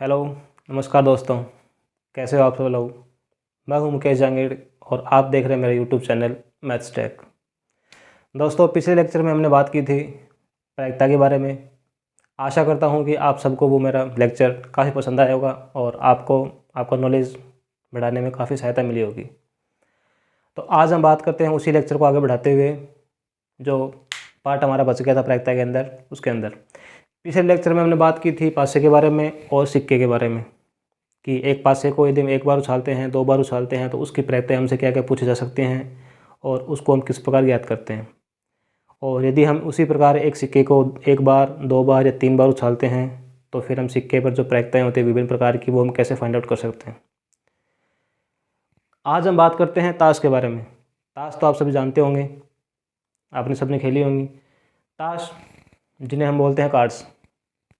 Hello, नमस्कार दोस्तों। कैसे हो आप सब लोग। मैं हूं मुकेश जहांगीर और आप देख रहे हैं मेरा यूट्यूब चैनल मैथ्स टेक। दोस्तों, पिछले लेक्चर में हमने बात की थी प्रायिकता के बारे में। आशा करता हूं कि आप सबको वो मेरा लेक्चर काफ़ी पसंद आया होगा और आपको आपका नॉलेज बढ़ाने में काफ़ी सहायता मिली होगी। तो आज हम बात करते हैं उसी लेक्चर को आगे बढ़ाते हुए जो पार्ट हमारा बच गया था प्रायिकता के अंदर, उसके अंदर पिछले लेक्चर में हमने बात की थी पासे के बारे में और सिक्के के बारे में कि एक पासे को यदि हम एक बार उछालते हैं, दो बार उछालते हैं तो उसकी प्रायिकता हमसे क्या क्या पूछे जा सकते हैं और उसको हम किस प्रकार ज्ञात करते हैं। और यदि हम उसी प्रकार एक सिक्के को एक बार, दो बार या तीन बार उछालते हैं तो फिर हम सिक्के पर जो प्रायिकताएँ होती हैं विभिन्न प्रकार की, वो हम कैसे फाइंड आउट कर सकते हैं। आज हम बात करते हैं ताश के बारे में। ताश तो आप सभी जानते होंगे, आपने सबने खेली होंगी। ताश जिन्हें हम बोलते हैं कार्ड्स।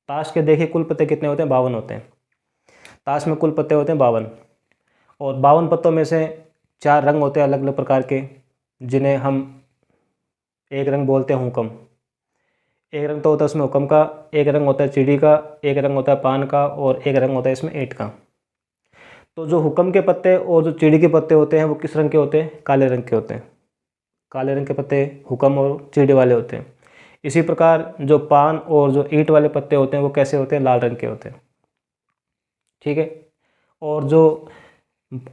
ताश के देखिए कुल पत्ते कितने होते हैं, 52 होते हैं। ताश में कुल पत्ते होते हैं 52 और 52 पत्तों में से 4 रंग होते हैं अलग अलग प्रकार के, जिन्हें हम एक रंग बोलते हैं हुक्म। एक रंग तो होता है उसमें हुक्म का, एक रंग होता है चिड़ी का, एक रंग होता है पान का और एक रंग होता है इसमें ईंट का। तो जो हुक्म के पत्ते और जो चिड़ी के पत्ते होते हैं वो किस रंग के होते हैं, काले रंग के होते हैं। काले रंग के पत्ते हुक्म और चिड़ी वाले होते हैं। इसी प्रकार जो पान और जो ईंट वाले पत्ते होते हैं वो कैसे होते हैं, लाल रंग के होते हैं। ठीक है। और जो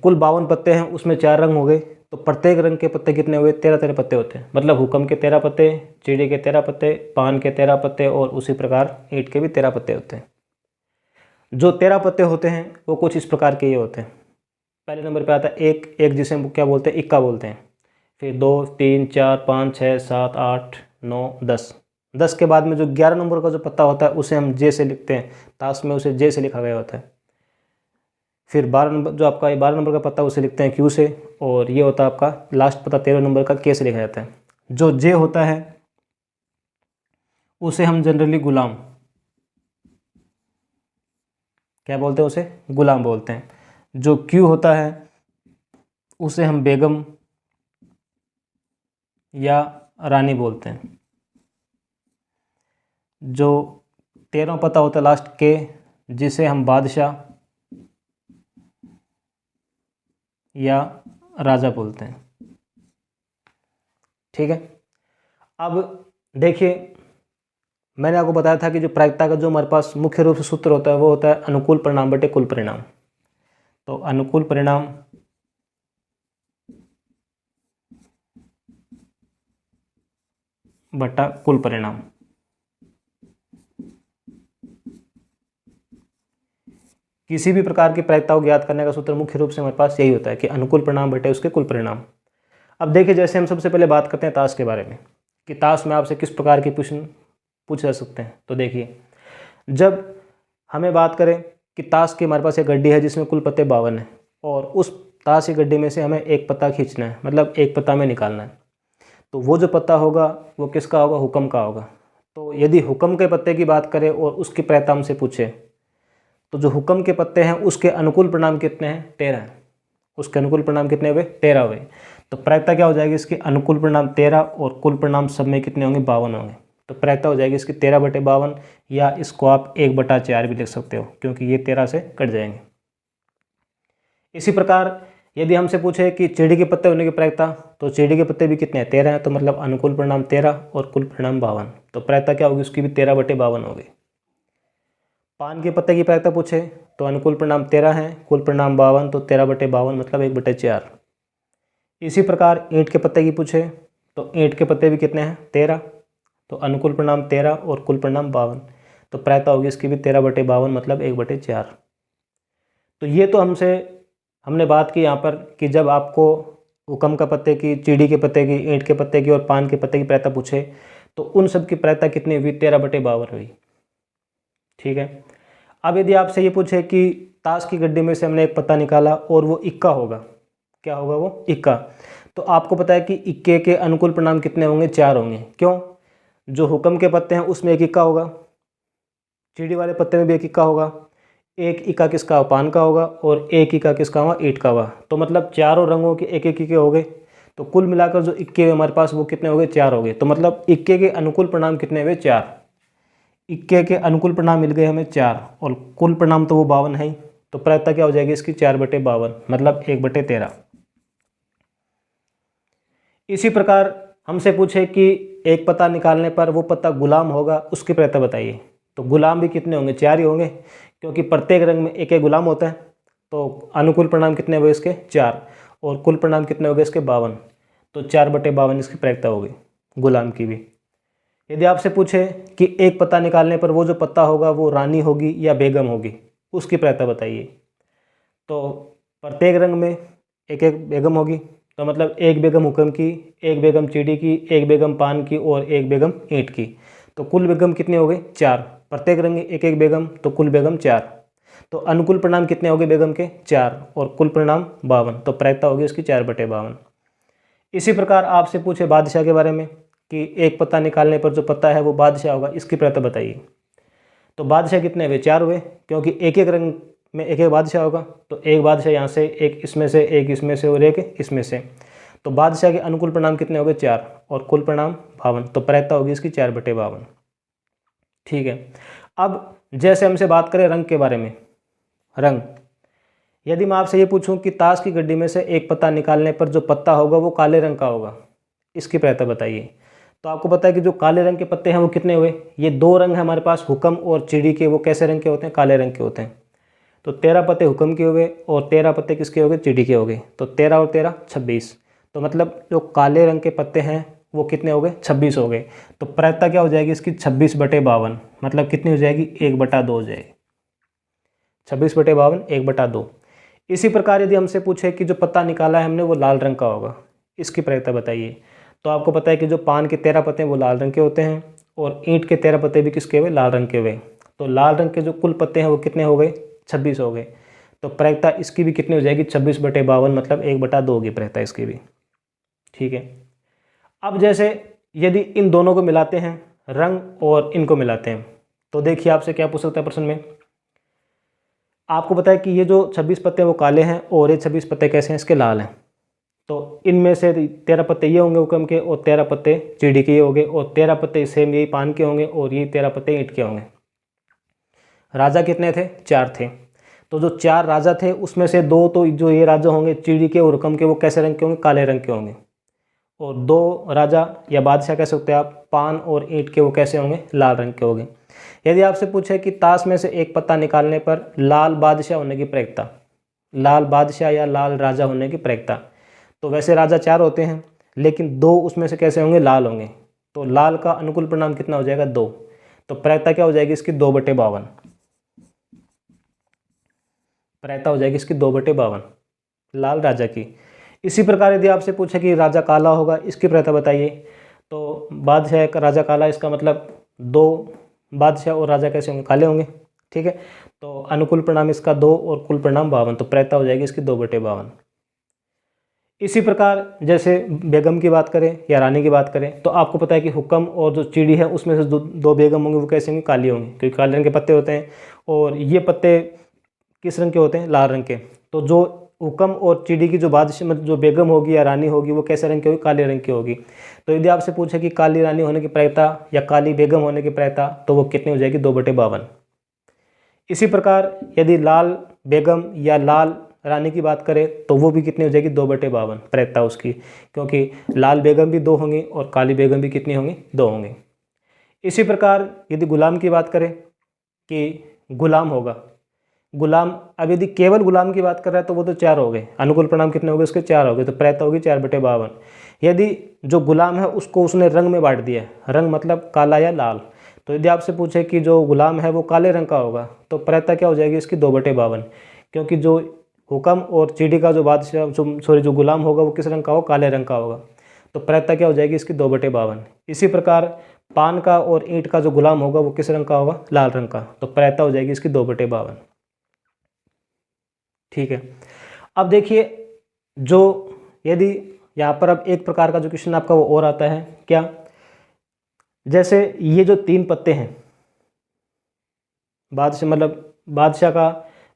कुल 52 पत्ते हैं उसमें 4 रंग हो गए, तो प्रत्येक रंग के पत्ते कितने हुए, 13 पत्ते होते हैं। मतलब हुक्म के 13 पत्ते, चिड़ी के 13 पत्ते, पान के 13 पत्ते और उसी प्रकार ईंट के भी 13 पत्ते होते हैं। जो 13 पत्ते होते हैं वो कुछ इस प्रकार के ये होते हैं। पहले नंबर पे आता है एक, एक जिसे हम क्या बोलते हैं, इक्का बोलते हैं। फिर 2, 3, 4, 5, 6, 7, 8, 9, 10। 10 के बाद में जो 11 नंबर का जो पत्ता होता है उसे हम जे से लिखते हैं। ताश में उसे जे से लिखा गया होता है। फिर 12 नंबर जो आपका ये 12 नंबर का पत्ता उसे लिखते हैं क्यू से, और ये होता है आपका लास्ट पत्ता 13 नंबर का के से लिखा जाता है। जो जे होता है उसे हम जनरली गुलाम क्या बोलते हैं, उसे गुलाम बोलते हैं। जो क्यू होता है उसे हम बेगम या रानी बोलते हैं। जो 13 पत्ता होता है लास्ट के, जिसे हम बादशाह या राजा बोलते हैं। ठीक है। अब देखिए, मैंने आपको बताया था कि जो प्रायिकता का जो हमारे पास मुख्य रूप से सूत्र होता है वो होता है अनुकूल परिणाम बटे कुल परिणाम। तो अनुकूल परिणाम बटा कुल परिणाम। किसी भी प्रकार की प्रायिकता को ज्ञात करने का सूत्र मुख्य रूप से हमारे पास यही होता है कि अनुकूल परिणाम बटे उसके कुल परिणाम। अब देखिए, जैसे हम सबसे पहले बात करते हैं ताश के बारे में कि ताश में आपसे किस प्रकार के प्रश्न पूछे जा सकते हैं। तो देखिए, जब हमें बात करें कि ताश की हमारे पास एक गड्डी है जिसमें कुल पत्ते 52 हैं और उस ताश की गड्डी में से हमें एक पत्ता खींचना है, मतलब एक पत्ता में निकालना है। तो वो जो पत्ता होगा वो किसका होगा, हुक्म का होगा। तो यदि हुक्म के पत्ते की बात करें और उसकी प्रायिकता हमसे पूछे तो जो हुक्म के पत्ते हैं उसके अनुकूल परिणाम कितने हैं, 13 हैं। उसके अनुकूल परिणाम कितने हुए, 13 हुए। तो प्रायिकता क्या हो जाएगी इसकी, अनुकूल परिणाम 13 और कुल परिणाम सब में कितने होंगे, 52 होंगे। तो प्रायिकता हो जाएगी इसकी 13/52, या इसको आप 1/4 भी लिख सकते हो क्योंकि ये 13 से कट जाएंगे। इसी प्रकार यदि हमसे पूछे कि चिड़ी के पत्ते होने की प्रायिकता, तो चिड़ी के पत्ते भी कितने हैं, 13 हैं। तो मतलब अनुकूल परिणाम 13 और कुल परिणाम 52। तो प्रायिकता क्या होगी उसकी भी 13/52 होगी। पान के पत्ते की प्रायिकता पूछे तो अनुकूल परिणाम 13 है, कुल परिणाम 52, तो 13/52 मतलब 1/4। इसी प्रकार ईंट के पत्ते की पूछे तो ईंट के पत्ते भी कितने हैं, 13। तो अनुकूल परिणाम 13 और कुल परिणाम 52, तो प्रायिकता होगी इसकी भी 13/52 मतलब 1/4। तो ये तो हमने बात की यहाँ पर कि जब आपको हुक्म का पत्ते की, चिड़ी के पत्ते की, ईंट के पत्ते की और पान के पत्ते की प्रायिकता पूछे तो उन सब की प्रायिकता कितनी हुई, 13/52 हुई। ठीक है। अब यदि आपसे ये पूछे कि ताश की गड्डी में से हमने एक पत्ता निकाला और वो इक्का होगा, क्या होगा वो, इक्का। तो आपको पता है कि इक्के के अनुकूल परिणाम कितने होंगे, 4 होंगे। क्यों, जो हुक्म के पत्ते हैं उसमें एक इक्का होगा, चिड़ी वाले पत्ते में भी एक इक्का होगा, एक इक्का किसका, पान का होगा, और एक इक्का किसका होगा, ईंट का होगा। तो मतलब चारों रंगों के एक एक इक्के हो गए। तो कुल मिलाकर जो इक्के हमारे पास वो कितने हो गए, 4 हो गए। तो मतलब इक्के के अनुकूल परिणाम कितने हुए, 4। इक्के के अनुकूल परिणाम मिल गए हमें 4 और कुल परिणाम तो वो 52 है ही, तो प्रायिकता क्या हो जाएगी इसकी 4/52 मतलब 1/13। इसी प्रकार हमसे पूछे कि एक पत्ता निकालने पर वो पत्ता गुलाम होगा, उसकी प्रायिकता बताइए। तो गुलाम भी कितने होंगे, 4 ही होंगे, क्योंकि प्रत्येक रंग में एक एक गुलाम होता है। तो अनुकूल परिणाम कितने हुए इसके 4 और कुल परिणाम कितने हो गए इसके 52, तो 4/52 इसकी प्रायिकता होगी गुलाम की भी। यदि आपसे पूछे कि एक पत्ता निकालने पर वो जो पत्ता होगा वो रानी होगी या बेगम होगी, उसकी प्रायिकता बताइए। तो प्रत्येक रंग में एक एक बेगम होगी, तो मतलब एक बेगम हुक्म की, एक बेगम चीड़ी की, एक बेगम पान की और एक बेगम ईंट की। तो कुल बेगम कितनी हो गई 4, प्रत्येक रंग में एक एक बेगम, तो कुल बेगम 4। तो अनुकूल परिणाम कितने हो गए बेगम के 4 और कुल परिणाम 52, तो प्रायिकता होगी इसकी 4/52। इसी प्रकार आपसे पूछे बादशाह के बारे में कि एक पत्ता निकालने पर जो पत्ता है वो बादशाह होगा, इसकी प्रायिकता बताइए। तो बादशाह कितने हुए 4 हुए, क्योंकि एक एक रंग में एक एक बादशाह होगा। तो एक बादशाह यहाँ से, एक इसमें से, एक इसमें से और एक इसमें से। तो बादशाह के अनुकूल परिणाम कितने हो गए 4 और कुल परिणाम 52, तो प्रायिकता होगी इसकी 4/52। ठीक है। अब जैसे हमसे बात करें रंग के बारे में, रंग, यदि मैं आपसे ये पूछूं कि ताश की गड्डी में से एक पत्ता निकालने पर जो पत्ता होगा वो काले रंग का होगा, इसकी प्रायिकता बताइए। तो आपको पता है कि जो काले रंग के पत्ते हैं वो कितने हुए, ये 2 रंग है हमारे पास, हुक्म और चिड़ी के, वो कैसे रंग के होते हैं, काले रंग के होते हैं। तो 13 पत्ते हुक्म के हो गए और 13 पत्ते किसके हो गए, चिड़ी के हो गए। तो 13 और 13 26, तो मतलब जो काले रंग के पत्ते हैं वो कितने हो गए 26 हो गए। तो प्रायिकता क्या हो जाएगी इसकी 26/52, मतलब कितनी हो जाएगी 1/2 हो जाएगी। 26/52 1/2। इसी प्रकार यदि हमसे पूछे कि जो पत्ता निकाला है हमने वो लाल रंग का होगा, इसकी प्रायिकता बताइए। तो आपको पता है कि जो पान के 13 पत्ते हैं वो लाल रंग के होते हैं और ईंट के 13 पत्ते भी किसके हुए, लाल रंग के हुए। तो लाल रंग के जो कुल पत्ते हैं वो कितने हो गए 26 हो गए। तो प्रायिकता इसकी भी कितनी हो जाएगी 26/52, मतलब 1/2 होगी प्रायिकता इसकी भी। ठीक है। अब जैसे यदि इन दोनों को मिलाते हैं, रंग और इनको मिलाते हैं, तो देखिए आपसे क्या पूछ सकता है प्रश्न में। आपको पता है कि ये जो 26 पत्ते हैं वो काले हैं और ये 26 पत्ते कैसे हैं, इसके लाल हैं। तो इनमें से 13 पत्ते ये होंगे हुक्म के और 13 पत्ते चिड़ी के होंगे और 13 पत्ते सेम यही पान के होंगे और ये 13 पत्ते ईंट के होंगे। राजा कितने थे, 4 थे। तो जो 4 राजा थे उसमें से 2 तो जो ये राजा होंगे चिड़ी के और हुक्म के, वो कैसे रंग के होंगे, काले रंग के होंगे। और 2 राजा या बादशाह कह सकते हैं आप, पान और ईंट के, वो कैसे होंगे, लाल रंग के होंगे। यदि आपसे पूछे कि ताश में से एक पत्ता निकालने पर लाल बादशाह होने की प्रायिकता, लाल बादशाह या लाल राजा होने की प्रायिकता, तो वैसे राजा 4 होते हैं लेकिन 2 उसमें से कैसे होंगे, लाल होंगे। तो लाल का अनुकूल परिणाम कितना हो जाएगा 2, तो प्रायिकता क्या हो जाएगी इसकी 2/52, प्रायिकता हो जाएगी इसकी 2/52 लाल राजा की। इसी प्रकार यदि आपसे पूछे कि राजा काला होगा, इसकी प्रायिकता बताइए। तो बादशाह का राजा काला, इसका मतलब 2 बादशाह और राजा कैसे होंगे, काले होंगे। ठीक है। तो अनुकूल परिणाम इसका 2 और कुल परिणाम 52, तो प्रायिकता हो जाएगी इसकी 2/52। इसी प्रकार जैसे बेगम की बात करें या रानी की बात करें, तो आपको पता है कि हुक्म और जो चिड़ी है उसमें से 2 बेगम होंगे, वो कैसे होंगे, काली होंगी, क्योंकि काले रंग के पत्ते होते हैं और ये पत्ते किस रंग के होते हैं, लाल रंग के। तो जो हुक्म और चिड़ी की जो बादशाह मतलब जो बेगम होगी या रानी होगी, वो कैसे रंग की होगी, काले रंग की होगी। तो यदि आपसे पूछे कि काली रानी होने की प्रायिकता या काली बेगम होने की प्रायिकता, तो वो कितनी हो जाएगी 2/52। इसी प्रकार यदि लाल बेगम या लाल रानी की बात करें तो वो भी कितनी हो जाएगी 2/52 प्रायिकता उसकी, क्योंकि लाल बेगम भी 2 होंगी और काली बेगम भी कितनी होंगी, 2 होंगी। इसी प्रकार यदि गुलाम की बात करें कि गुलाम होगा, गुलाम, अब यदि केवल गुलाम की बात कर रहा है तो वो तो 4 हो गए, अनुकूल परिणाम कितने हो गए उसके 4 हो गए, तो प्रायिकता होगी 4/52। यदि जो गुलाम है उसको उसने रंग में बांट दिया है, रंग मतलब काला या लाल, तो यदि आपसे पूछे कि जो गुलाम है वो काले रंग का होगा, तो प्रायिकता क्या हो जाएगी इसकी 2/52, क्योंकि जो हुक्म और चिड़ी का जो बादशाह जो गुलाम होगा वो किस रंग का होगा, काले रंग का होगा। तो प्रायिकता क्या हो जाएगी इसकी 2/52। इसी प्रकार पान का और ईंट का जो गुलाम होगा वो किस रंग का होगा, लाल रंग का, तो प्रायिकता हो जाएगी इसकी 2/52। ठीक है। अब देखिए जो यदि यहाँ पर अब एक प्रकार का जो क्वेश्चन आपका वो और आता है क्या, जैसे ये जो 3 पत्ते हैं बादशाह मतलब बादशाह का,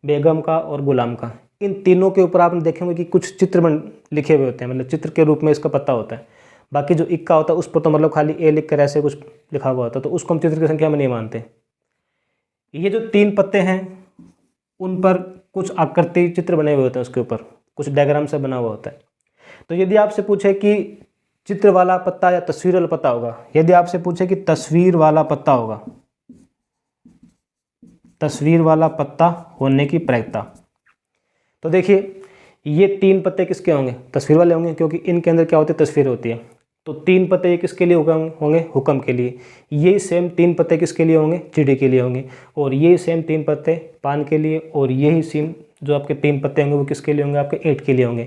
बेगम का और गुलाम का, इन तीनों के ऊपर आपने देखेंगे कि कुछ चित्र लिखे हुए होते हैं, मतलब चित्र के रूप में इसका पत्ता होता है। बाकी जो इक्का होता है उस पर तो मतलब खाली ए लिख कर ऐसे कुछ लिखा हुआ होता है, तो उसको हम चित्र की संख्या में नहीं मानते। ये जो 3 पत्ते हैं उन पर कुछ आकृति चित्र बने हुए होते हैं, उसके ऊपर कुछ डायग्राम से बना हुआ होता है। तो यदि आपसे पूछे कि चित्र वाला पत्ता या तस्वीर वाला पत्ता होगा, यदि आपसे पूछे कि तस्वीर वाला पत्ता होगा, तस्वीर वाला पत्ता होने की प्रायिकता, तो देखिए ये 3 पत्ते किसके होंगे, तस्वीर वाले होंगे, क्योंकि इनके अंदर क्या होती है, तस्वीर होती है। तो 3 पत्ते ये किसके लिए होंगे, हुक्म के लिए। ये सेम 3 पत्ते किसके लिए होंगे, चिड़ी के लिए होंगे। और ये सेम 3 पत्ते पान के लिए, और यही सेम जो आपके 3 पत्ते होंगे वो किसके लिए होंगे, आपके 8 के लिए होंगे।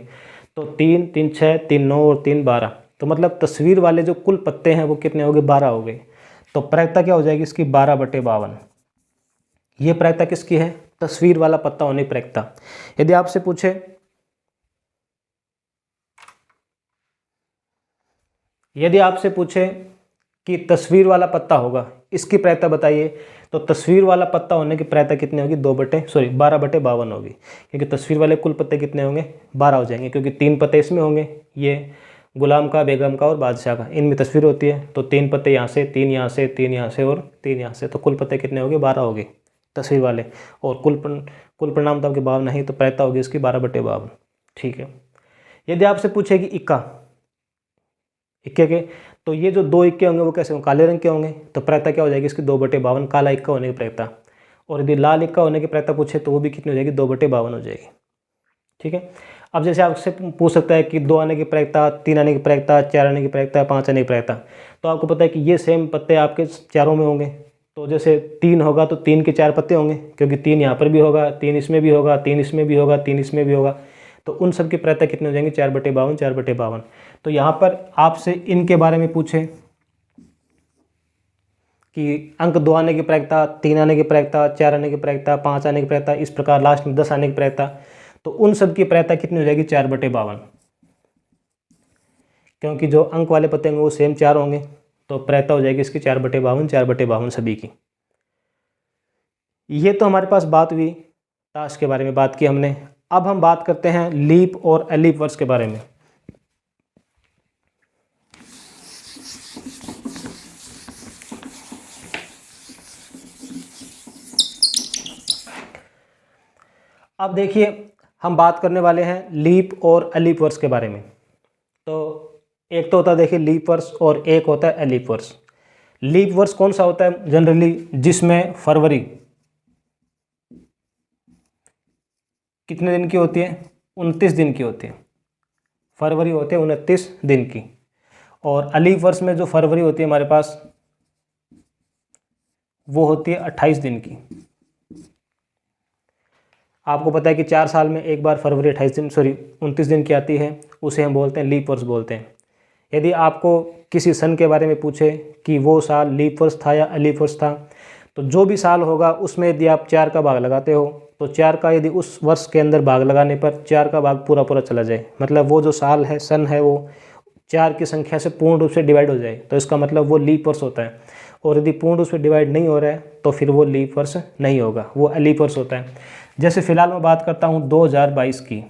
तो 3 3 6 3 9 और 3 12, तो मतलब तस्वीर वाले जो कुल पत्ते हैं वो कितने हो गए, 12 हो गए। तो प्रायिकता क्या हो जाएगी इसकी, 12/52। ये प्रायिकता किसकी है, तस्वीर वाला पत्ता होने की प्रायिकता। यदि आपसे पूछे कि तस्वीर वाला पत्ता होगा, इसकी प्रायिकता बताइए, तो तस्वीर वाला पत्ता होने की प्रायिकता कितनी होगी, 12/52 होगी। क्योंकि तस्वीर वाले कुल पत्ते कितने होंगे, 12 हो जाएंगे, क्योंकि 3 पत्ते इसमें होंगे, ये गुलाम का, बेगम का और बादशाह का, इनमें तस्वीर होती है। तो 3 पत्ते यहाँ से, 3 यहाँ से, 3 यहाँ से और 3 यहाँ से, तो कुल पत्ते कितने हो गए, 12 हो गए तस्वीर वाले। और कुल परिणाम तो आपके 52 नहीं, तो प्रायिकता होगी इसकी 12/52। ठीक है। यदि आपसे पूछे कि इक्के के, तो ये जो 2 इक्के होंगे वो कैसे होंगे, काले रंग के होंगे, तो प्रायिकता क्या हो जाएगी इसकी, 2/52, काला इक्का होने की प्रायिकता। और यदि लाल इक्का होने की प्रायिकता पूछे तो वो भी कितनी हो जाएगी, 2/52 हो जाएगी। ठीक है। अब जैसे आपसे पूछ सकता है कि 2 आने की प्रायिकता, 3 आने की प्रायिकता, 4 आने की प्रायिकता, 5 आने की प्रायिकता, तो आपको पता है कि ये सेम पत्ते आपके चारों में होंगे। तो जैसे 3 होगा तो 3 के 4 पत्ते होंगे, क्योंकि 3 यहाँ पर भी होगा, 3 इसमें भी होगा, 3 इसमें भी होगा, 3 इसमें भी होगा, तो उन सब की प्रायिकता कितनी हो जाएंगी, 4/52, 4/52। तो यहाँ पर आपसे इनके बारे में पूछे कि अंक 2 आने की प्रायिकता, 3 आने की प्रायिकता, 4 आने की प्रायिकता, 5 आने की प्रायिकता, इस प्रकार लास्ट में 10 आने की प्रायिकता, तो उन सब की प्रायिकता कितनी हो जाएगी, 4/52। क्योंकि जो अंक वाले पत्ते होंगे वो सेम 4 होंगे, तो प्रायिकता हो जाएगी इसकी 4/52, 4/52 सभी की। ये तो हमारे पास बात हुई ताश के बारे में, बात की हमने। अब हम बात करते हैं लीप और एलीप वर्ष के बारे में। अब देखिए हम बात करने वाले हैं लीप और एलीप वर्ष के बारे में। तो एक तो होता है देखिए लीप वर्ष और एक होता है एलीप वर्ष। लीप वर्ष कौन सा होता है जनरली, जिसमें फरवरी कितने दिन की होती है, 29 दिन की होती है। फरवरी होती है 29 दिन की। और एलीप वर्ष में जो फरवरी होती है हमारे पास वो होती है 28 दिन की। आपको पता है कि 4 साल में एक बार फरवरी 29 दिन की आती है, उसे हम बोलते हैं लीप वर्ष बोलते हैं। यदि आपको किसी सन के बारे में पूछे कि वो साल लीप वर्ष था या एलीप वर्ष था, तो जो भी साल होगा उसमें यदि आप 4 का भाग लगाते हो, तो 4 का यदि उस वर्ष के अंदर भाग लगाने पर 4 का भाग पूरा पूरा चला जाए, मतलब वो जो साल है, सन है, वो 4 की संख्या से पूर्ण रूप से डिवाइड हो जाए, तो इसका मतलब वो लीप वर्ष होता है। और यदि पूर्ण रूप से डिवाइड नहीं हो रहा है तो फिर वो लीप वर्ष नहीं होगा, वो एलीप वर्ष होता है। जैसे फिलहाल मैं बात करता हूँ 2022 की।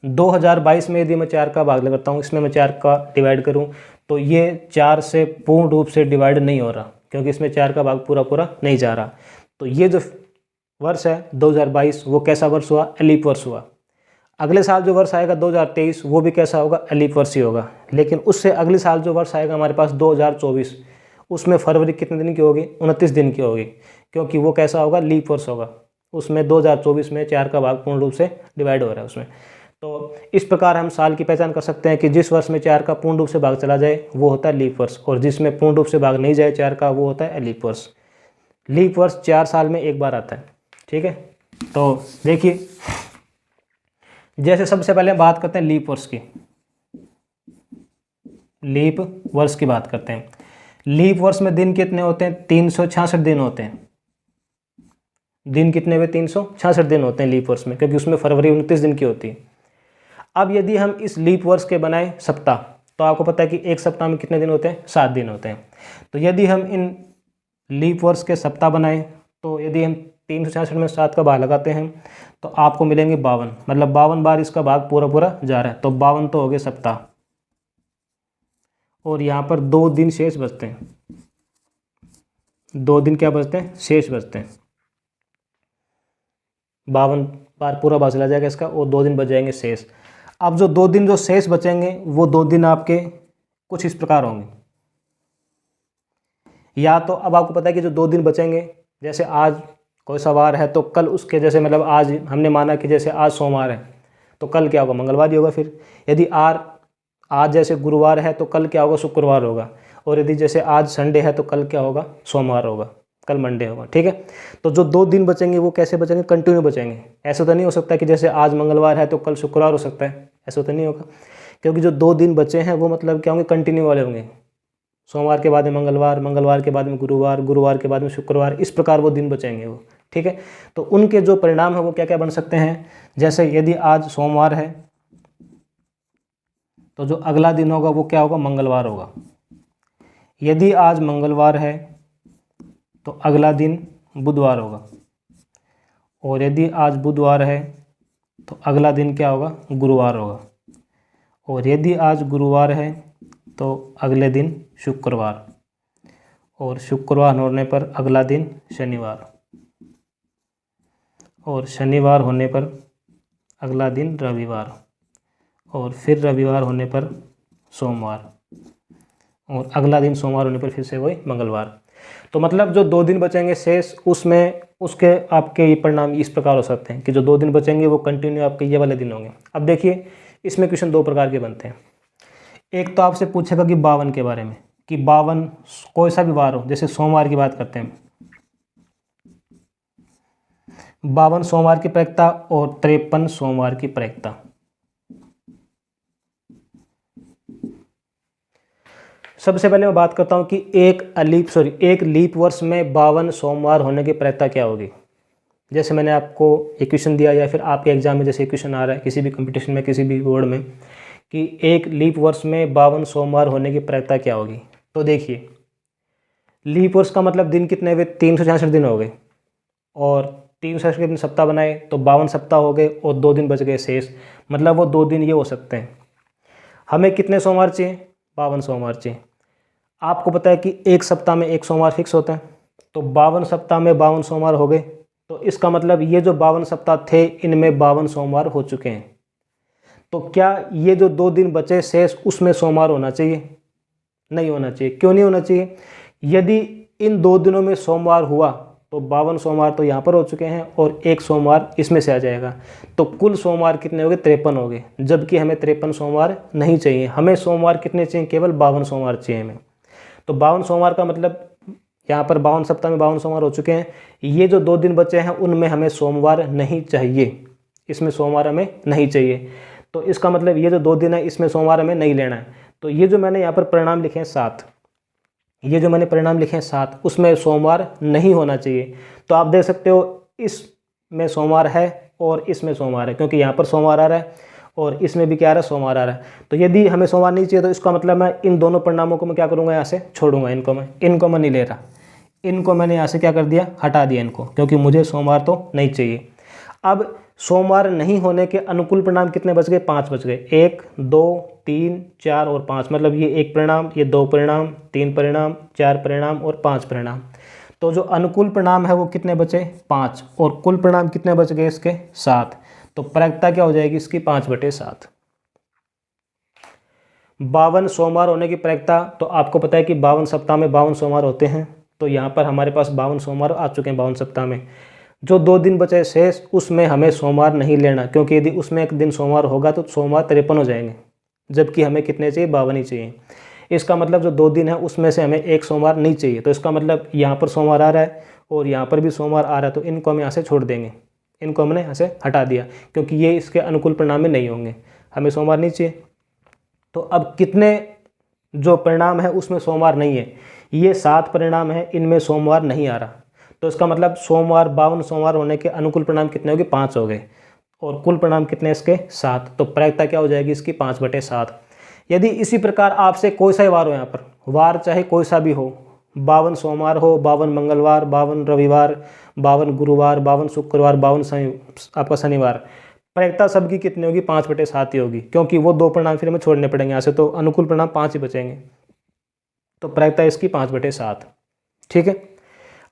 2022 में यदि मैं 4 का भाग लगाता हूँ, इसमें मैं 4 का डिवाइड करूँ, तो ये 4 से पूर्ण रूप से डिवाइड नहीं हो रहा, क्योंकि इसमें 4 का भाग पूरा पूरा नहीं जा रहा। तो ये जो वर्ष है 2022, वो कैसा वर्ष हुआ, एलीप वर्ष हुआ। अगले साल जो वर्ष आएगा 2023, वो भी कैसा होगा, एलीप वर्ष ही होगा। लेकिन उससे अगले साल जो वर्ष आएगा हमारे पास 2024, उसमें फरवरी कितने दिन की होगी, 29 दिन की होगी, क्योंकि वो कैसा होगा, लीप वर्ष होगा। उसमें 2024 में 4 का भाग पूर्ण रूप से डिवाइड हो रहा है उसमें। तो इस प्रकार हम साल की पहचान कर सकते हैं कि जिस वर्ष में 4 का पूर्ण रूप से भाग चला जाए वो होता है लीप वर्ष, और जिसमें पूर्ण रूप से भाग नहीं जाए 4 का, वो होता है एलीप वर्ष। लीप वर्ष 4 साल में एक बार आता है। ठीक है। तो देखिए, जैसे सबसे पहले बात करते हैं लीप वर्ष की। लीप वर्ष की बात करते हैं। लीप वर्ष में दिन कितने होते हैं, 366 दिन होते हैं। दिन कितने हुए, 366 दिन होते हैं लीप वर्ष में, क्योंकि उसमें फरवरी 29 दिन की होती है। अब यदि हम इस लीप वर्ष के बनाए सप्ताह, तो आपको पता है कि एक सप्ताह में कितने दिन होते हैं, 7 दिन होते हैं। तो यदि हम इन लीप वर्ष के सप्ताह बनाएं, तो यदि हम 366 में 7 का भाग लगाते हैं तो आपको मिलेंगे 52, मतलब 52 बार इसका भाग पूरा पूरा जा रहा है, तो 52 तो हो गए सप्ताह। और यहाँ पर 2 दिन शेष बचते हैं, 2 दिन क्या बचते हैं, शेष बचते हैं। 52 बार पूरा बार चला जाएगा इसका और 2 दिन बच जाएंगे शेष। अब जो 2 दिन जो शेष बचेंगे वो 2 दिन आपके कुछ इस प्रकार होंगे। या तो अब आपको पता है कि जो 2 दिन बचेंगे, जैसे आज कोई सा वार है तो कल उसके जैसे मतलब आज हमने माना कि जैसे आज सोमवार है तो कल क्या होगा, मंगलवार ही होगा। फिर यदि आज जैसे गुरुवार है तो कल क्या होगा, शुक्रवार होगा। और यदि जैसे आज संडे है तो कल क्या होगा, सोमवार होगा, कल मंडे होगा। ठीक है, तो जो 2 दिन बचेंगे वो कैसे बचेंगे, कंटिन्यू बचेंगे। ऐसा तो नहीं हो सकता कि जैसे आज मंगलवार है तो कल शुक्रवार हो सकता है, ऐसा तो नहीं होगा। क्योंकि जो 2 दिन बचे हैं वो मतलब क्या होंगे, कंटिन्यू वाले होंगे। सोमवार के बाद में मंगलवार, मंगलवार के बाद में गुरुवार, गुरुवार के बाद में शुक्रवार, इस प्रकार वो दिन बचेंगे वो। ठीक है, तो उनके जो परिणाम है वो क्या क्या बन सकते हैं। जैसे यदि आज सोमवार है तो जो अगला दिन होगा वो क्या होगा, मंगलवार होगा। यदि आज मंगलवार है तो अगला दिन बुधवार होगा। और यदि आज बुधवार है तो अगला दिन क्या होगा, गुरुवार होगा। और यदि आज गुरुवार है तो अगले दिन शुक्रवार। और शुक्रवार होने पर अगला दिन शनिवार। और शनिवार होने पर अगला दिन रविवार। और फिर रविवार होने पर सोमवार। और अगला दिन सोमवार होने पर फिर से वही मंगलवार। तो मतलब जो 2 दिन बचेंगे शेष, उसमें उसके आपके ये परिणाम इस प्रकार हो सकते हैं कि जो 2 दिन बचेंगे वो कंटिन्यू आपके ये वाले दिन होंगे। अब देखिए इसमें क्वेश्चन 2 प्रकार के बनते हैं। एक तो आपसे पूछेगा कि 52 के बारे में, कि 52 कोई सा भी वार हो, जैसे सोमवार की बात करते हैं, 52 सोमवार की प्रैक्ता और 53 सोमवार की प्रैक्ता। सबसे पहले मैं बात करता हूं कि एक लीप वर्ष में 52 सोमवार होने की प्रैक्ता क्या होगी। जैसे मैंने आपको एक क्वेश्चन दिया या फिर आपके एग्जाम में जैसे क्वेश्चन आ रहा है किसी भी कंपटीशन में, किसी भी बोर्ड में, कि एक लीप वर्ष में 52 सोमवार होने की प्रैक्ता क्या होगी। तो देखिए लीप वर्ष का मतलब दिन कितने हुए, 366 दिन हो गए। और 366 के दिन सप्ताह बनाए तो 52 सप्ताह हो गए और 2 दिन बच गए शेष। मतलब वो 2 दिन ये हो सकते हैं। हमें कितने सोमवार चाहिए, 52 सोमवार चाहिए। आपको पता है कि एक सप्ताह में 1 सोमवार फिक्स होता है, तो 52 सप्ताह में 52 सोमवार हो गए। तो इसका मतलब ये जो 52 सप्ताह थे इनमें 52 सोमवार हो चुके हैं। तो क्या ये जो 2 दिन बचे शेष उसमें सोमवार होना चाहिए, नहीं होना चाहिए। क्यों नहीं होना चाहिए, यदि इन 2 दिनों में सोमवार हुआ तो 52 सोमवार तो यहाँ पर हो चुके हैं और 1 सोमवार इसमें से आ जाएगा। तो कुल सोमवार कितने हो गए, 53 हो गए। जबकि हमें 53 सोमवार नहीं चाहिए, हमें सोमवार कितने चाहिए, केवल 52 सोमवार चाहिए हमें। तो 52 सोमवार का मतलब यहाँ पर 52 सप्ताह में 52 सोमवार हो चुके हैं। ये जो 2 दिन बचे हैं उनमें हमें सोमवार नहीं चाहिए, इसमें सोमवार हमें नहीं चाहिए। तो इसका मतलब ये जो 2 दिन है इसमें सोमवार हमें नहीं लेना है। तो ये जो मैंने यहाँ पर परिणाम लिखे हैं 7, ये जो मैंने परिणाम लिखे हैं 7, उसमें सोमवार नहीं होना चाहिए। तो आप देख सकते हो इसमें सोमवार है और इसमें सोमवार है, क्योंकि यहाँ पर सोमवार आ रहा है और इसमें भी क्या आ रहा है, सोमवार आ रहा है। तो यदि हमें सोमवार नहीं चाहिए तो इसका मतलब मैं इन दोनों परिणामों को मैं क्या करूँगा, यहाँ से छोड़ूंगा। इनको मैं नहीं ले रहा, इनको मैंने यहाँ से क्या कर दिया, हटा दिया इनको, क्योंकि मुझे सोमवार तो नहीं चाहिए। अब सोमवार नहीं होने के अनुकूल परिणाम कितने बच गए, 5 बच गए। 1 2 3 4 और 5, मतलब ये 1 परिणाम, ये 2 परिणाम, 3 परिणाम, 4 परिणाम और 5 परिणाम। तो जो अनुकूल परिणाम है वो कितने बचे, 5, और कुल परिणाम कितने बच गए इसके, 7। तो प्रायिकता क्या हो जाएगी इसकी, 5/7। 52 सोमवार होने की प्रायिकता, तो आपको पता है कि 52 सप्ताह में 52 सोमवार होते हैं। तो यहाँ पर हमारे पास 52 सोमवार आ चुके हैं 52 सप्ताह में। जो 2 दिन बचे शेष उसमें हमें सोमवार नहीं लेना, क्योंकि यदि उसमें एक दिन सोमवार होगा तो सोमवार 53 हो जाएंगे, जबकि हमें कितने चाहिए, 52 ही चाहिए। इसका मतलब जो 2 दिन है उसमें से हमें 1 सोमवार नहीं चाहिए। तो इसका मतलब यहाँ पर सोमवार आ रहा है और यहाँ पर भी सोमवार आ रहा है, तो इनको हम यहाँ से छोड़ देंगे, इनको हमने यहाँ से हटा दिया, क्योंकि ये इसके अनुकूल परिणाम में नहीं होंगे, हमें सोमवार नहीं चाहिए। तो अब कितने जो परिणाम है उसमें सोमवार नहीं है, ये 7 परिणाम है, इनमें सोमवार नहीं आ रहा। तो इसका मतलब सोमवार 52 सोमवार होने के अनुकूल परिणाम कितने हो गए, 5 हो गए, और कुल परिणाम कितने इसके, 7। तो प्रायिकता क्या हो जाएगी इसकी, 5/7। यदि इसी प्रकार आपसे कोई सा ही वार हो, यहाँ पर वार चाहे कोई सा भी हो, 52 सोमवार हो, 52 मंगलवार, 52 रविवार, 52 गुरुवार, 52 शुक्रवार, 52 आपका शनिवार, प्रायिकता सबकी कितनी होगी, 5/7 ही होगी, क्योंकि वो 2 परिणाम फिर हमें छोड़ने पड़ेंगे यहाँ से। तो अनुकूल परिणाम 5 ही बचेंगे। तो प्रायिकता इसकी 5/7। ठीक है।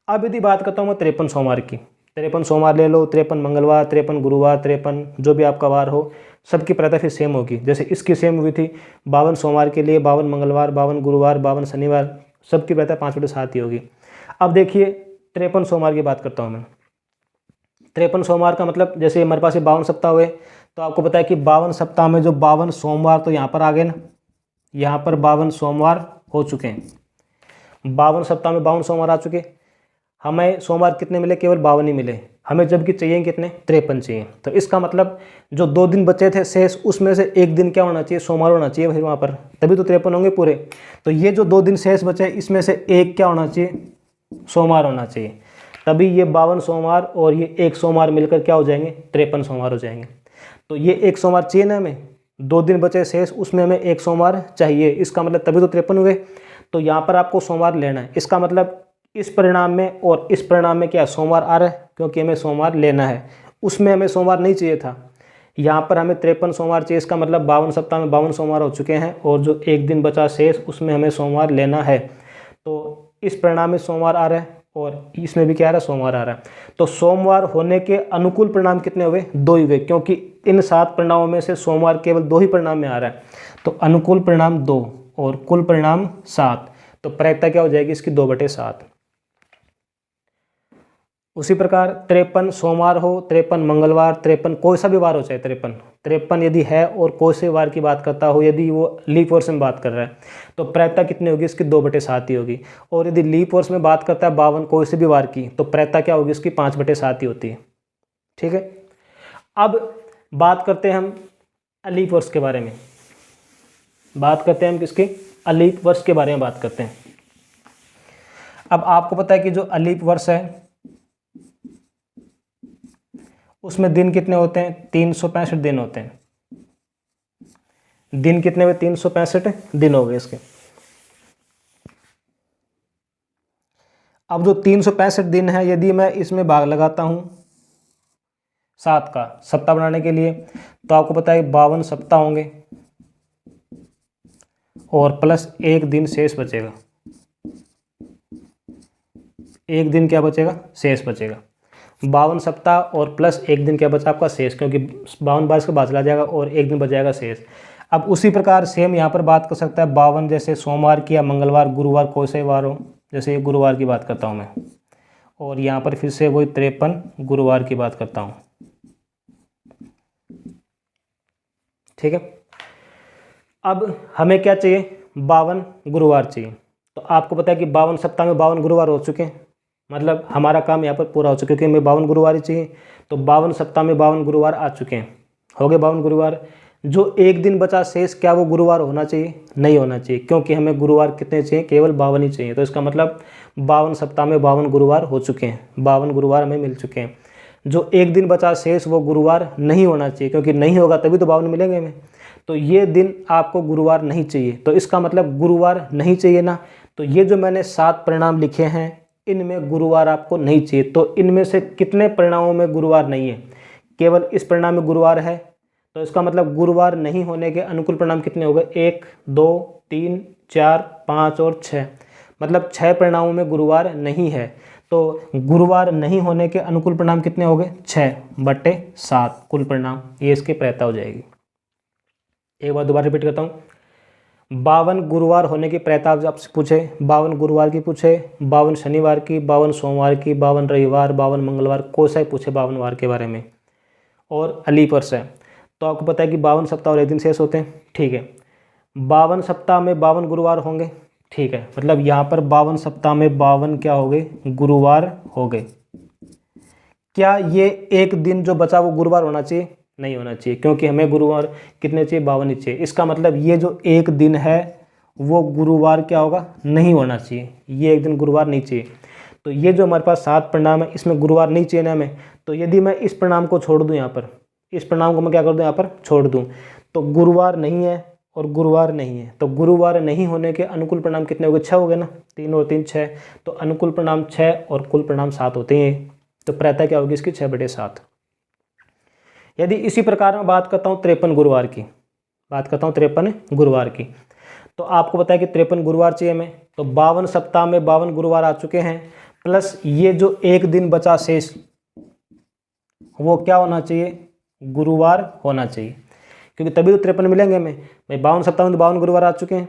अब यदि बात करता हूँ मैं 53 सोमवार की, 53 सोमवार ले लो, 53 मंगलवार, 53 गुरुवार, 53 जो भी आपका वार हो, सबकी प्रायिकता फिर सेम होगी। जैसे इसकी सेम हुई थी 52 सोमवार के लिए, 52 मंगलवार, 52 गुरुवार, 52 शनिवार, सबकी प्रायिकता 5/7 ही होगी। अब देखिए 53 सोमवार की बात करता हूँ मैं। 53 सोमवार का मतलब जैसे हमारे पास ये 52 सप्ताह हुए, तो आपको पता है कि 52 सप्ताह में जो 52 सोमवार तो यहाँ पर आ गए ना, यहाँ पर 52 सोमवार हो चुके हैं। 52 सप्ताह में 52 सोमवार आ चुके। हमें सोमवार कितने मिले? केवल 52 ही मिले। हमें जबकि चाहिए कितने? 53 चाहिए। तो इसका मतलब जो 2 दिन बचे थे शेष, उसमें से एक दिन क्या होना चाहिए? सोमवार होना चाहिए फिर वहाँ पर, तभी तो 53 होंगे पूरे। तो ये जो 2 दिन शेष बचे, इसमें से एक क्या होना चाहिए? सोमवार होना चाहिए। तभी ये 52 सोमवार और ये एक सोमवार मिलकर क्या हो जाएंगे? 53 सोमवार हो जाएंगे। तो ये एक सोमवार चाहिए ना हमें, 2 दिन बचे शेष, उसमें हमें एक सोमवार चाहिए। इसका मतलब तभी तो 53 हुए। तो यहाँ पर आपको सोमवार लेना है। इसका मतलब इस परिणाम में और इस परिणाम में क्या सोमवार आ रहा है, क्योंकि हमें सोमवार लेना है। उसमें हमें सोमवार नहीं चाहिए था, यहाँ पर हमें 53 सोमवार चाहिए। इसका मतलब 52 सप्ताह में 52 सोमवार हो चुके हैं और जो एक दिन बचा शेष, उसमें हमें सोमवार लेना है। तो इस परिणाम में सोमवार आ रहा है और इसमें भी क्या आ रहा है? सोमवार आ रहा है। तो सोमवार होने के अनुकूल परिणाम कितने हुए? 2 ही हुए, क्योंकि इन 7 परिणामों में से सोमवार केवल 2 ही परिणाम में आ रहा है। तो अनुकूल परिणाम 2 और कुल परिणाम 7, तो प्रायिकता क्या हो जाएगी इसकी? 2/7। उसी प्रकार 53 सोमवार हो, 53 मंगलवार, 53 कोई सा भी वार हो, चाहे 53 यदि है और कोई से वार की बात करता हो, यदि वो लीप वर्ष में बात कर रहा है, तो प्रायिकता कितनी होगी इसकी? 2/7 ही होगी। और यदि लीप वर्ष में बात करता है 52 कोई से भी वार की, तो प्रायिकता क्या होगी इसकी? 5/7 ही होती है। ठीक है। अब बात करते हैं हम अलीप वर्ष के बारे में। बात करते हैं हम किसके? अलीप वर्ष के बारे में बात करते हैं। अब आपको पता है कि जो अलीप वर्ष है उसमें दिन कितने होते हैं? 365 दिन होते हैं। दिन कितने हुए? 365 दिन हो गए इसके। अब जो 365 दिन है, यदि मैं इसमें भाग लगाता हूं 7 का सप्ताह बनाने के लिए, तो आपको पता है 52 सप्ताह होंगे और प्लस एक दिन शेष बचेगा। एक दिन क्या बचेगा? शेष बचेगा। 52 सप्ताह और प्लस एक दिन क्या बचा आपका? शेष, क्योंकि 52 का बाद चला जाएगा और एक दिन बच जाएगा शेष। अब उसी प्रकार सेम यहाँ पर बात कर सकता है 52 जैसे सोमवार की या मंगलवार, गुरुवार, कोई से वार हो, जैसे ये गुरुवार की बात करता हूँ मैं, और यहाँ पर फिर से वही 53 गुरुवार की बात करता हूँ। ठीक है। अब हमें क्या चाहिए? 52 गुरुवार चाहिए। तो आपको पता है कि 52 सप्ताह में 52 गुरुवार हो चुके हैं, मतलब हमारा काम यहाँ पर पूरा हो चुका है, क्योंकि हमें 52 गुरुवार ही चाहिए। तो 52 सप्ताह में 52 गुरुवार आ चुके हैं, हो गए 52 गुरुवार। जो एक दिन बचा शेष, क्या वो गुरुवार होना चाहिए? नहीं होना चाहिए, क्योंकि हमें गुरुवार कितने चाहिए? केवल 52 ही चाहिए। तो इसका मतलब 52 सप्ताह में 52 गुरुवार हो चुके हैं, 52 गुरुवार हमें मिल चुके हैं। जो एक दिन बचा शेष, वो गुरुवार नहीं होना चाहिए, क्योंकि नहीं होगा तभी तो 52 मिलेंगे हमें। तो ये दिन आपको गुरुवार नहीं चाहिए। तो इसका मतलब गुरुवार नहीं चाहिए ना। तो ये जो मैंने 7 परिणाम लिखे हैं, इनमें गुरुवार आपको नहीं चाहिए। तो इनमें से कितने परिणामों में गुरुवार नहीं है? केवल इस परिणाम में गुरुवार है। तो इसका मतलब गुरुवार नहीं होने के अनुकूल परिणाम कितने हो गए? 1, 2, 3, 4, 5 और 6, मतलब 6 परिणामों में गुरुवार नहीं है। तो गुरुवार नहीं होने के अनुकूल परिणाम कितने हो गए? 6/7 कुल परिणाम, ये इसकी प्रायिकता हो जाएगी। एक बार दोबारा रिपीट करता हूँ। 52 गुरुवार होने की प्रायिकता आपसे पूछे, 52 गुरुवार की पूछे, 52 शनिवार की, 52 सोमवार की, 52 रविवार, 52 मंगलवार, कोई सा ही पूछे 52 वार के बारे में, और अलीप वर्ष है। तो आपको पता है कि 52 सप्ताह और एक दिन शेष होते हैं। ठीक है। 52 सप्ताह में 52 गुरुवार होंगे। ठीक है, मतलब यहाँ पर 52 सप्ताह में 52 क्या हो गए? गुरुवार हो गए। क्या ये एक दिन जो बचा वो गुरुवार होना चाहिए? नहीं होना चाहिए, क्योंकि हमें गुरुवार कितने चाहिए? 52 ही चाहिए। इसका मतलब ये जो एक दिन है वो गुरुवार क्या होगा? नहीं होना चाहिए। ये एक दिन गुरुवार नहीं चाहिए। तो ये जो हमारे पास 7 परिणाम है, इसमें गुरुवार नहीं चाहिए ना हमें। तो यदि मैं इस परिणाम को छोड़ दूं, यहाँ पर इस परिणाम को मैं क्या कर दूं? यहाँ पर छोड़ दूं, तो गुरुवार नहीं है और गुरुवार नहीं है। तो गुरुवार नहीं होने के अनुकूल परिणाम कितने हो गए? 6 हो गए ना, 3 और 3 6। तो अनुकूल परिणाम 6 और कुल परिणाम 7 होते हैं। तो प्रायिकता क्या होगी इसकी? 6/7। यदि इसी प्रकार में बात करता हूँ 53 गुरुवार की, बात करता हूँ 53 गुरुवार की, तो आपको पता है कि 53 गुरुवार चाहिए हमें, तो 52 सप्ताह में 52 गुरुवार आ चुके हैं, प्लस ये जो एक दिन बचा शेष वो क्या होना चाहिए, गुरुवार होना चाहिए, क्योंकि तभी तो 53 मिलेंगे हमें। भाई 52 सप्ताह में 52 गुरुवार आ चुके हैं,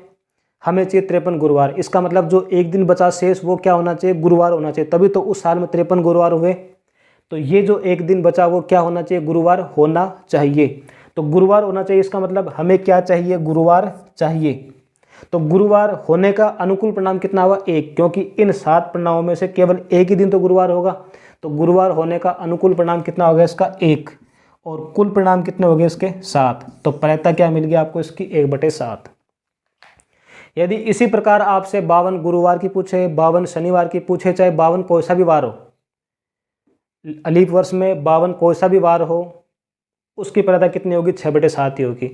हमें चाहिए 53 गुरुवार। इसका मतलब जो एक दिन बचा शेष वो क्या होना चाहिए, गुरुवार होना चाहिए, तभी तो उस साल में 53 गुरुवार हुए। तो ये जो एक दिन बचा वो क्या होना चाहिए, गुरुवार होना चाहिए। तो गुरुवार होना चाहिए, इसका मतलब हमें क्या चाहिए, गुरुवार चाहिए। तो गुरुवार होने का अनुकूल परिणाम कितना हुआ, 1, क्योंकि इन 7 परिणामों में से केवल एक ही दिन तो गुरुवार होगा। तो गुरुवार होने का अनुकूल परिणाम कितना हो गया इसका, 1, और कुल परिणाम कितने हो गए इसके, 7। तो प्रायता क्या मिल गया आपको इसकी, 1/7। यदि इसी प्रकार आपसे 52 गुरुवार की पूछे, 52 शनिवार की पूछे, चाहे 52 कोई सा भी वार हो, अलीफ वर्ष में 52 कोई सा भी वार हो, उसकी प्रायता कितनी होगी, 6/7 ही होगी।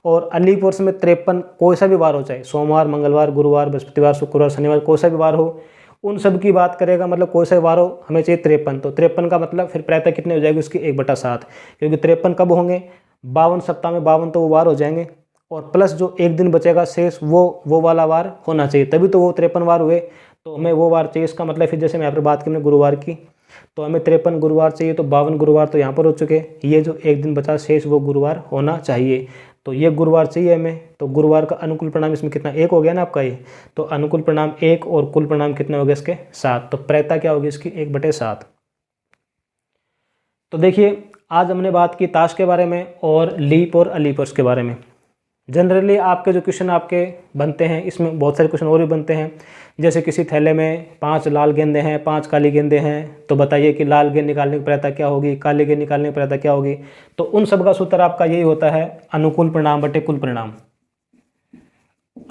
और अलीफ वर्ष में 53 कोई सा भी वार हो, चाहे सोमवार, मंगलवार, गुरुवार, बृहस्पतिवार, शुक्रवार, शनिवार, कोई सा भी वार हो, उन सब की बात करेगा, मतलब कोई सा भी वार हो, हमें चाहिए 53। तो 53 का मतलब फिर प्रायता कितनी हो जाएगी उसकी, 1/7, क्योंकि 53 कब होंगे, 52 सप्ताह में 52 तो वो वार हो जाएंगे, और प्लस जो एक दिन बचेगा शेष वो वाला वार होना चाहिए, तभी तो वो 53 वार हुए। तो हमें वो वार चाहिए। इसका मतलब फिर जैसे मैं यहाँ पर बात की हमने गुरुवार की, तो हमें 53 गुरुवार चाहिए, तो 52 गुरुवार तो यहाँ पर हो चुके, ये जो एक दिन बचा शेष वो गुरुवार होना चाहिए। तो ये गुरुवार चाहिए हमें। तो गुरुवार का अनुकूल परिणाम इसमें कितना, 1 हो गया ना आपका ये। तो अनुकूल परिणाम 1 और कुल परिणाम कितने हो गए इसके, 7। तो प्रायता क्या होगी इसकी, 1/7। तो देखिए आज हमने बात की ताश के बारे में और लीप और अलीप वर्ष के बारे में। जनरली आपके जो क्वेश्चन आपके बनते हैं, इसमें बहुत सारे क्वेश्चन और भी बनते हैं। जैसे किसी थैले में 5 लाल गेंदें हैं, 5 काली गेंदें हैं, तो बताइए कि लाल गेंद निकालने की प्रायता क्या होगी, काली गेंद निकालने की प्रायता क्या होगी। तो उन सब का सूत्र आपका यही होता है, अनुकूल परिणाम बटे कुल परिणाम।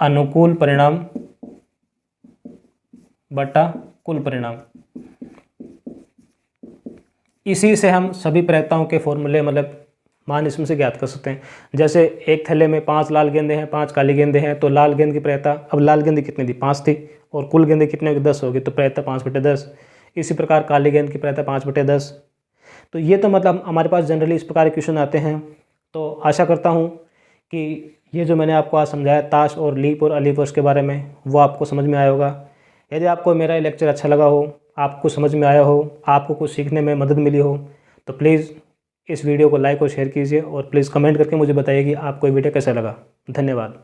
अनुकूल परिणाम बटा कुल परिणाम, इसी से हम सभी प्रायताओं के फॉर्मूले मतलब मान इसमें से ज्ञात कर सकते हैं। जैसे एक थैले में 5 लाल गेंदें हैं, 5 काली गेंदें हैं, तो लाल गेंद की प्रायता, अब लाल गेंदें कितनी थी, 5 थी, और कुल गेंदें कितने होगी, 10 होगी, तो प्रायता 5/10। इसी प्रकार काली गेंद की प्रायता 5/10। तो ये तो मतलब हमारे पास जनरली इस प्रकार के क्वेश्चन आते हैं। तो आशा करता हूँ कि ये जो मैंने आपको आज समझाया ताश और लीप और अलीप वर्ष के बारे में, वो आपको समझ में आया होगा। यदि आपको मेरा ये लेक्चर अच्छा लगा हो, आपको समझ में आया हो, आपको कुछ सीखने में मदद मिली हो, तो प्लीज़ इस वीडियो को लाइक और शेयर कीजिए, और प्लीज़ कमेंट करके मुझे बताइए कि आपको ये वीडियो कैसा लगा। धन्यवाद।